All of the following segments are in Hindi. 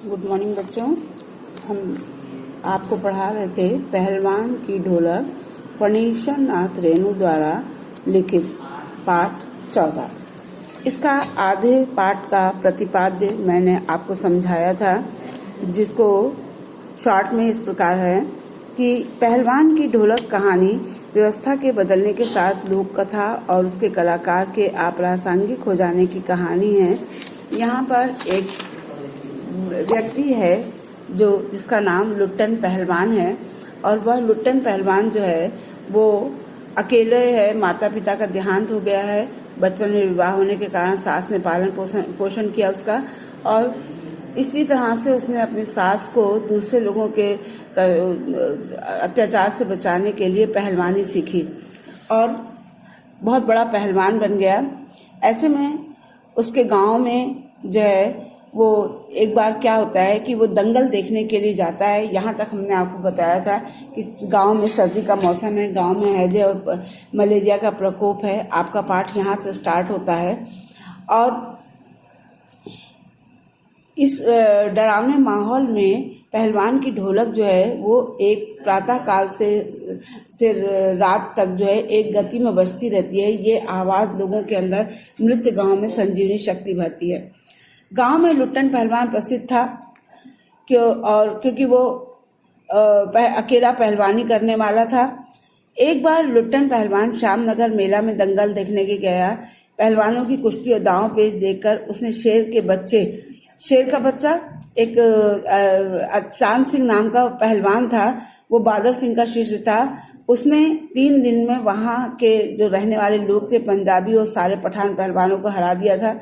गुड मॉर्निंग बच्चों। हम आपको पढ़ा रहे थे पहलवान की ढोलक फणीश्वर नाथ रेणु द्वारा लिखित पाठ 14। इसका आधे पाठ का प्रतिपाद्य मैंने आपको समझाया था, जिसको शॉर्ट में इस प्रकार है कि पहलवान की ढोलक कहानी व्यवस्था के बदलने के साथ लोक कथा और उसके कलाकार के अप्रासंगिक हो जाने की कहानी है। यहाँ पर एक व्यक्ति है जिसका नाम लुट्टन पहलवान है, और वह लुट्टन पहलवान जो है वो अकेले है। माता पिता का देहांत हो गया है, बचपन में विवाह होने के कारण सास ने पालन पोषण किया उसका, और इसी तरह से उसने अपनी सास को दूसरे लोगों के अत्याचार से बचाने के लिए पहलवानी सीखी और बहुत बड़ा पहलवान बन गया। ऐसे में उसके गांव में जो है वो एक बार क्या होता है कि वो दंगल देखने के लिए जाता है। यहाँ तक हमने आपको बताया था कि गांव में सर्दी का मौसम है, गांव में हैजे और मलेरिया का प्रकोप है। आपका पाठ यहाँ से स्टार्ट होता है और इस डरावने माहौल में पहलवान की ढोलक जो है वो एक प्रातः काल से रात तक जो है एक गति में बजती रहती है। ये आवाज लोगों के अंदर मृत गांव में संजीवनी शक्ति भरती है। गांव में लुट्टन पहलवान प्रसिद्ध था क्योंकि वो अकेला पहलवानी करने वाला था। एक बार लुट्टन पहलवान श्यामनगर मेला में दंगल देखने के गया। पहलवानों की कुश्ती और दांव पेच देखकर उसने शेर का बच्चा एक चांद सिंह नाम का पहलवान था, वो बादल सिंह का शिष्य था। उसने 3 दिन में वहां के जो रहने वाले लोग थे, पंजाबी और सारे पठान पहलवानों को हरा दिया था।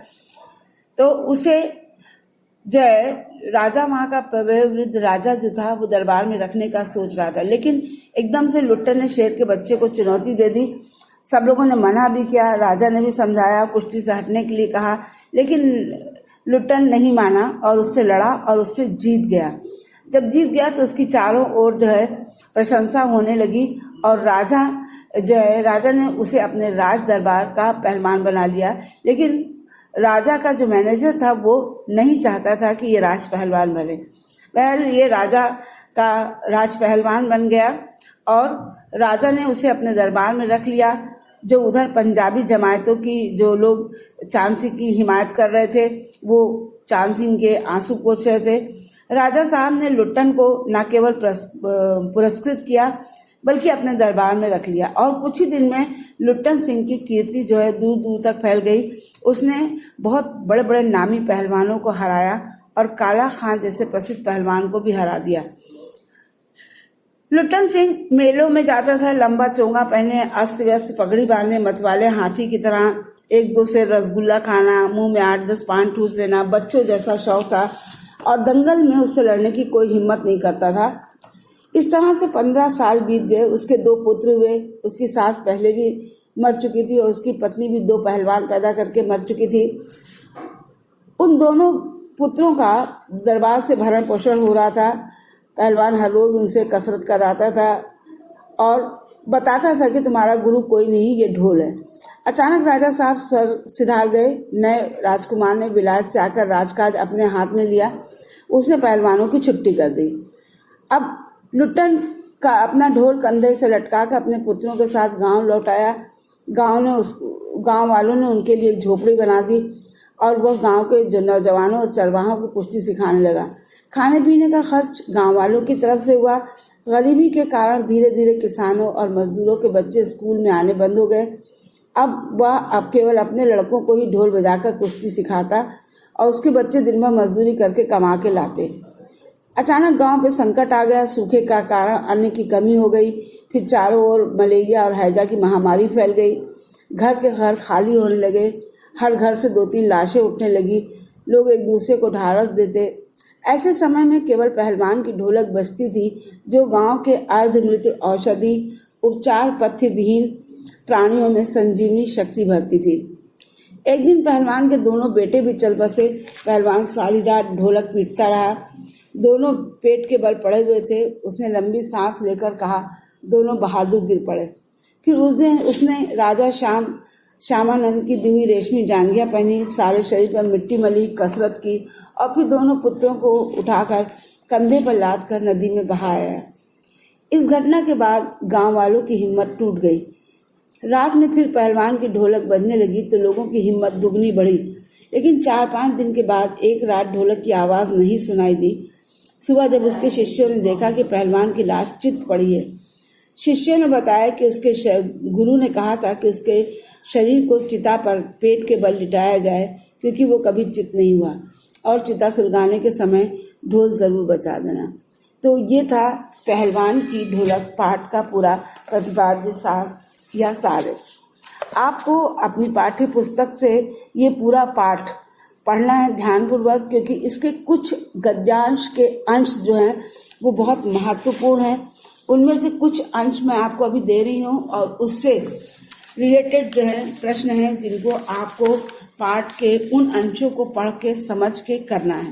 तो उसे जो है राजा वहां का वृद्ध राजा जो था वो दरबार में रखने का सोच रहा था, लेकिन एकदम से लुट्टन ने शेर के बच्चे को चुनौती दे दी। सब लोगों ने मना भी किया, राजा ने भी समझाया, कुश्ती से हटने के लिए कहा, लेकिन लुट्टन नहीं माना और उससे लड़ा और उससे जीत गया। जब जीत गया तो उसकी चारों ओर जो है प्रशंसा होने लगी और राजा ने उसे अपने राज दरबार का पहलवान बना लिया। लेकिन राजा का जो मैनेजर था वो नहीं चाहता था कि ये राज पहलवान बने। ये राजा का राज पहलवान बन गया और राजा ने उसे अपने दरबार में रख लिया। जो उधर पंजाबी जमायतों की जो लोग चांद सिंह की हिमायत कर रहे थे वो चांद सिंह के आंसू पोंछ रहे थे। राजा साहब ने लुट्टन को न केवल पुरस्कृत किया बल्कि अपने दरबार में रख लिया और कुछ ही दिन में लुट्टन सिंह की कीर्ति जो है दूर दूर तक फैल गई। उसने बहुत बड़े बड़े नामी पहलवानों को हराया और काला खान जैसे प्रसिद्ध पहलवान को भी हरा दिया। लुट्टन सिंह मेलों में जाता था, लंबा चोंगा पहने, अस्त व्यस्त पगड़ी बांधे, मतवाले हाथी की तरह 1-2 से रसगुल्ला खाना, मुंह में 8-10 पान ठूस लेना बच्चों जैसा शौक था और दंगल में उससे लड़ने की कोई हिम्मत नहीं करता था। इस तरह से 15 साल बीत गए। उसके 2 पुत्र हुए। उसकी सास पहले भी मर चुकी थी और उसकी पत्नी भी 2 पहलवान पैदा करके मर चुकी थी। उन दोनों पुत्रों का दरबार से भरण पोषण हो रहा था। पहलवान हर रोज उनसे कसरत कराता था और बताता था कि तुम्हारा गुरु कोई नहीं, ये ढोल है। अचानक राजा साहब सर सिधार गए। नए राजकुमार ने विलायत से आकर राजकाज अपने हाथ में लिया। उसने पहलवानों की छुट्टी कर दी। अब लुट्टन का अपना ढोल कंधे से लटका कर अपने पुत्रों के साथ गांव लौट आया। गांव वालों ने उनके लिए एक झोपड़ी बना दी और वह गांव के नौजवानों और चरवाहों को कुश्ती सिखाने लगा। खाने पीने का खर्च गांव वालों की तरफ से हुआ। गरीबी के कारण धीरे धीरे किसानों और मजदूरों के बच्चे स्कूल में आने बंद हो गए। अब केवल अपने लड़कों को ही ढोल बजाकर कुश्ती सिखाता और उसके बच्चे दिन भर मजदूरी करके कमा के लाते। अचानक गांव पे संकट आ गया। सूखे का कारण अन्न की कमी हो गई। फिर चारों ओर मलेरिया और हैजा की महामारी फैल गई। घर के घर खाली होने लगे। हर घर से 2-3 लाशें उठने लगी। लोग एक दूसरे को ढाढ़स देते। ऐसे समय में केवल पहलवान की ढोलक बजती थी, जो गांव के अर्धमृत औषधि उपचार पथ्य विहीन प्राणियों में संजीवनी शक्ति भरती थी। एक दिन पहलवान के दोनों बेटे भी चल बसे। पहलवान सारी रात ढोलक पीटता रहा। दोनों पेट के बल पड़े हुए थे। उसने लंबी सांस लेकर कहा, दोनों बहादुर गिर पड़े। फिर उस दिन उसने राजा श्याम श्यामानंद की दी हुई रेशमी जांघिया पहनी, सारे शरीर पर मिट्टी मली, कसरत की और फिर दोनों पुत्रों को उठाकर कंधे पर लाद कर नदी में बहाया। इस घटना के बाद गांव वालों की हिम्मत टूट गई। रात में फिर पहलवान की ढोलक बजने लगी तो लोगों की हिम्मत दुगनी बढ़ी। लेकिन 4-5 दिन के बाद एक रात ढोलक की आवाज नहीं सुनाई दी। सुबह जब उसके शिष्यों ने देखा कि पहलवान की लाश चित पड़ी है, शिष्यों ने बताया कि उसके गुरु ने कहा था कि उसके शरीर को चिता पर पेट के बल लिटाया जाए, क्योंकि वो कभी चित नहीं हुआ, और चिता सुलगाने के समय ढोल जरूर बजा देना। तो ये था पहलवान की ढोलक पाठ का पूरा प्रतिपाद्य सार। आपको अपनी पाठ्य पुस्तक से ये पूरा पाठ पढ़ना है ध्यानपूर्वक, क्योंकि इसके कुछ गद्यांश के अंश जो हैं वो बहुत महत्वपूर्ण हैं। उनमें से कुछ अंश मैं आपको अभी दे रही हूँ और उससे रिलेटेड जो है प्रश्न हैं जिनको आपको पाठ के उन अंशों को पढ़ के समझ के करना है।